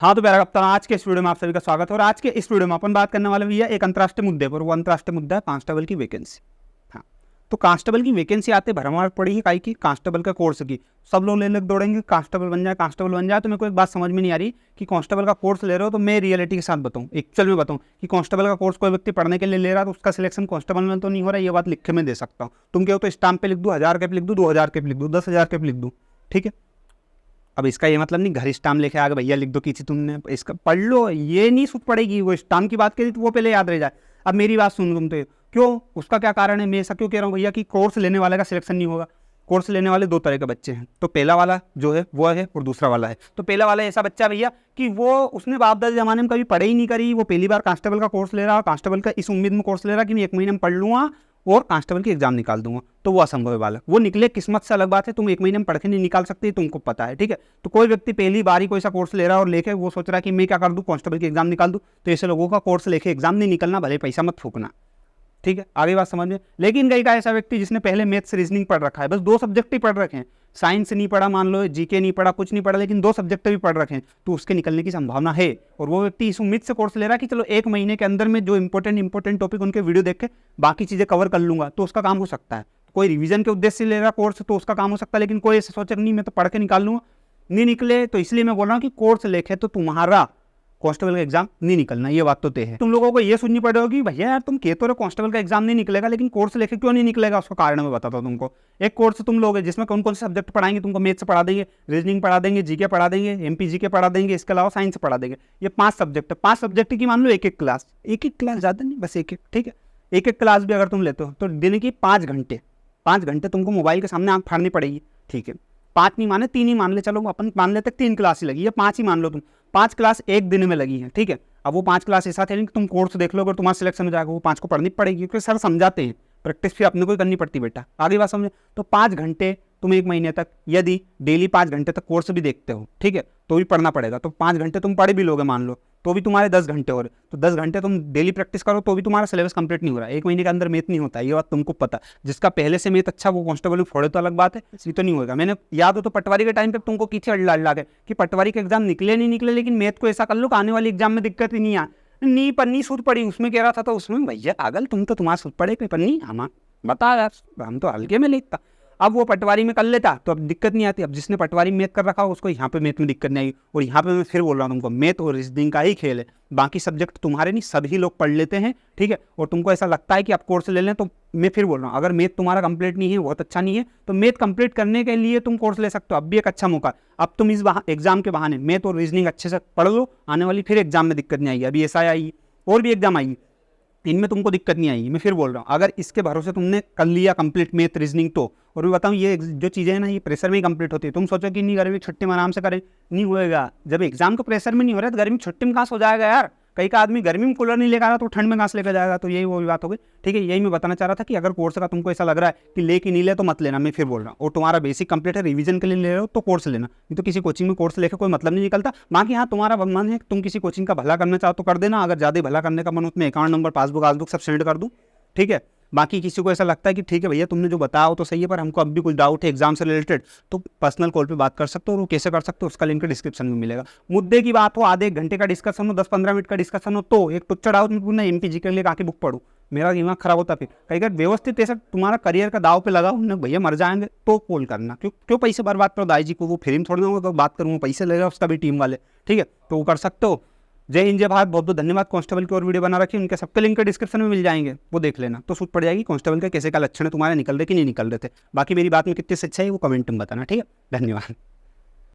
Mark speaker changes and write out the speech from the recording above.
Speaker 1: हाँ तो प्यारा कप्तान, आज के इस वीडियो में आप सभी का स्वागत है। और आज के इस वीडियो में अपन बात करने वाले भैया एक अंतर्राष्ट्रीय मुद्दे पर। वो अंतर्राष्ट्रीय मुद्दा है कांस्टेबल की वैकेंसी। हाँ, तो कांस्टेबल की वैकेंसी आते भरमार पड़ी है काई की कांस्टेबल का कोर्स की। सब लोग ले दौड़ेंगे कांस्टेबल बन जाए, कांस्टेबल बन जाए। तो मेरे को एक बात समझ में नहीं आ रही कि कांस्टेबल का कोर्स ले रहे हो तो मैं रियलिटी के साथ बताऊँ, एक्चुअल में बताऊँ कि कांस्टेबल का कोर्स कोई व्यक्ति पढ़ने के लिए ले रहा है तो उसका सिलेक्शन कांस्टेबल में तो नहीं हो रहा। ये बात लिख के मैं दे सकता हूँ। तुम कहो तो स्टाम्प पे लिख दूँ, 1000 के लिख दूँ, 2000 के लिख दूँ, 10,000 के लिख दूँ, ठीक है। अब इसका ये मतलब नहीं घर स्टाम्प लेके आगे भैया लिख दो किसी, तुमने इसका पढ़ लो, ये नहीं सूझ पड़ेगी। वो स्टाम्प की बात करी तो वो पहले याद रह जाए। अब मेरी बात सुन तुम तो, क्यों, उसका क्या कारण है, मैं ऐसा क्यों कह रहा हूँ भैया कि कोर्स लेने वाले का सिलेक्शन नहीं होगा। कोर्स लेने वाले दो तरह के बच्चे हैं, तो पहला वाला जो है वो है और दूसरा वाला है। तो पहला वाला ऐसा बच्चा भैया कि वो उसने बाप दादा जमाने में कभी पढ़ाई ही नहीं करी, वो पहली बार कांस्टेबल का कोर्स ले रहा, कांस्टेबल का इस उम्मीद में कोर्स ले रहा कि मैं 1 महीने में पढ़ लूँगा और कांस्टेबल की एग्जाम निकाल दूंगा। तो वो असंभव है बालक। वो निकले किस्मत से अलग बात है, तुम 1 महीने में पढ़ के नहीं निकाल सकते, तुमको पता है, ठीक है। तो कोई व्यक्ति पहली बार ही कोई सा कोर्स ले रहा है और लेके वो सोच रहा है कि मैं क्या कर दूं, कांस्टेबल की एग्जाम निकाल दूं। तो ऐसे लोगों का कोर्स लेके एग्जाम नहीं निकलना, भले पैसा मत फूकना, ठीक है। आगे बात समझ में। लेकिन कई का ऐसा व्यक्ति जिसने पहले मैथ्स रीजनिंग पढ़ रखा है, बस 2 सब्जेक्ट ही पढ़ रखे हैं, साइंस नहीं पढ़ा, मान लो जीके नहीं पढ़ा, कुछ नहीं पढ़ा, लेकिन 2 सब्जेक्ट भी पढ़ रखे हैं, तो उसके निकलने की संभावना है। और वो व्यक्ति इस उम्मीद से कोर्स ले रहा है कि चलो 1 महीने के अंदर में जो इंपॉर्टेंट टॉपिक उनके वीडियो देख के बाकी चीज़ें कवर कर लूंगा, तो उसका काम हो सकता है। कोई रिवीजन के उद्देश्य से ले रहा कोर्स तो उसका काम हो सकता है, लेकिन कोई ऐसा सोचे नहीं मैं तो पढ़ के निकाल लूंगा, नहीं निकले। तो इसलिए मैं बोल रहा हूँ कि कोर्स लेके तो तुम्हारा कांस्टेबल का एग्जाम नहीं निकलना, ये बात तो तय है। तुम लोगों को ये सुननी पड़ेगी भैया यार तुम कहते हो कांस्टेबल का एग्जाम नहीं निकलेगा, लेकिन कोर्स लेके क्यों नहीं निकलेगा, उसका कारण मैं बताता हूँ तुमको। एक कोर्स तुम लोगे जिसमें कौन कौन से सब्जेक्ट पढ़ाएंगे, तुमको मैथ्स पढ़ा देंगे, रीजनिंग पढ़ा देंगे, जीके पढ़ा देंगे, एमपी जीके पढ़ा देंगे, इसके अलावा साइंस पढ़ा देंगे। ये 5 सब्जेक्ट है, 5 सब्जेक्ट की मान लो एक क्लास, ज़्यादा नहीं, बस एक, ठीक है। एक क्लास भी अगर तुम लेते हो तो दिन की 5 घंटे तुमको मोबाइल के सामने आंख फाड़नी पड़ेगी, ठीक है। 5 नहीं माने 3 ही मान ले, चलो अपन मान लेते 3 क्लास ही लगी है, 5 ही मान लो तुम, 5 क्लास एक दिन में लगी है, ठीक है। अब वो 5 क्लास ऐसा थे कि तुम कोर्स देख लोगे और तुम्हारा सिलेक्शन हो जाएगा, वो 5 को पढ़नी पड़ेगी क्योंकि सर समझाते हैं, प्रैक्टिस फिर अपने को करनी पड़ती बेटा। आगे बात समझे। तो 5 घंटे तुम 1 महीने तक यदि डेली 5 घंटे तक कोर्स भी देखते हो, ठीक है, तो भी पढ़ना पड़ेगा। तो 5 घंटे तुम पढ़ भी लोगे मान लो, तो भी तुम्हारे 10 घंटे हो रहे, तो 10 घंटे तुम डेली प्रैक्टिस करो तो भी तुम्हारा सिलेबस कंप्लीट नहीं हो रहा है। 1 महीने के अंदर मैथ नहीं होता, ये बात तुमको पता। जिसका पहले से मैथ अच्छा वो कांस्टेबल में फोड़े तो अलग बात है, इसलिए तो नहीं होगा। मैंने याद हो तो पटवारी के टाइम पे तुमको खींचे अल्लाह के कि पटवारी के एग्जाम निकले नहीं निकले, लेकिन मैथ को ऐसा कर लो कि आने वाली एग्जाम में दिक्कत ही नहीं आ नी पन्नी सूद पड़ी, उसमें कह रहा था। तो उसमें भैया पागल तुम तो, तुम्हारा सूद पड़े पन्नी, हम बता यार, हम तो हल्के में लिखता। अब वो पटवारी में कर लेता तो अब दिक्कत नहीं आती। अब जिसने पटवारी में मैथ कर रखा हो उसको यहाँ पे मैथ में दिक्कत नहीं आई। और यहाँ पे मैं फिर बोल रहा हूँ तुमको, मैथ और रीजनिंग का ही खेल है, बाकी सब्जेक्ट तुम्हारे नहीं, सभी लोग पढ़ लेते हैं, ठीक है। और तुमको ऐसा लगता है कि आप कोर्स ले लें, तो मैं फिर बोल रहा हूँ अगर मैथ तुम्हारा कंप्लीट नहीं है, बहुत अच्छा नहीं है, तो मैथ कंप्लीट करने के लिए तुम कोर्स ले सकते हो। अब भी एक अच्छा मौका, अब तुम इस एग्जाम के बहाने मैथ और रीजनिंग अच्छे से पढ़ लो, आने वाली फिर एग्जाम में दिक्कत नहीं आएगी। अभी ऐसा आई और भी एग्जाम आएगी, इनमें तुमको दिक्कत नहीं आएगी। मैं फिर बोल रहा हूँ अगर इसके भरोसे तुमने कर लिया कंप्लीट मैथ रीजनिंग तो, और मैं बताऊँ ये जो चीज़ें हैं ना, ये प्रेशर में ही कंप्लीट होती है। तुम सोचो कि नहीं गर्मी छुट्टी में आराम से करें, नहीं होएगा। जब एग्जाम को प्रेशर में नहीं हो रहा है तो गर्मी छुट्टी में कहाँ से हो जाएगा यार। कई का आदमी गर्मी में कूलर नहीं लेकर आ रहा तो ठंड में कहाँ से लेकर जाएगा। तो यही वो बात हो गई, ठीक है। यही मैं बताना चाह रहा था कि अगर कोर्स का तुमको ऐसा लग रहा है कि ले कि नहीं ले तो मत लेना, मैं फिर बोल रहा हूँ। और तुम्हारा बेसिक कंप्लीट है, रिवीजन के लिए ले रहे हो तो कोर्स लेना, नहीं तो किसी कोचिंग में कोर्स लेकर कोई मतलब नहीं निकलता। बाकी हाँ तुम्हारा मन है, तुम किसी कोचिंग का भला करना चाहो तो कर देना। अगर ज़्यादा भला करने का मन हो तो मैं अकाउंट नंबर, पासबुक सब सेंड कर दूँ, ठीक है। बाकी किसी को ऐसा लगता है कि ठीक है भैया तुमने जो बताया हो तो सही है, पर हमको अब भी कुछ डाउट है एग्जाम से रिलेटेड, तो पर्सनल कॉल पे बात कर सकते हो। और वो कैसे कर सकते हो उसका लिंक डिस्क्रिप्शन में मिलेगा। मुद्दे की बात हो, आधे 1 घंटे का डिस्कशन हो, 10-15 मिनट का डिस्कशन हो, तो एक टुच्चा डाउट में पूरा एमपीजी के लिए आके बुक पढ़ो, मेरा दिमाग खराब होता। फिर कई बार व्यवस्थित ऐसा तुम्हारा करियर का दाव पे लगा उन्होंने, भैया मर जाएंगे तो कॉल करना। क्यों पैसे बर्बाद करो दाई जी को, वो फ्री में थोड़ी ना होगा, बात करूँगा पैसे लेगा उसका भी टीम वाले, ठीक है। तो वो कर सकते हो। जय हिंद जय भारत, बहुत बहुत धन्यवाद। कांस्टेबल की और वीडियो बना रखी है, उनके सबके लिंक डिस्क्रिप्शन में मिल जाएंगे, वो देख लेना तो सूझ पड़ जाएगी कांस्टेबल के कैसे का लक्षण है तुम्हारे, निकल रहे कि नहीं निकल रहे थे। बाकी मेरी बात में कितनी सच्चाई है वो कमेंट में बताना, ठीक है। धन्यवाद।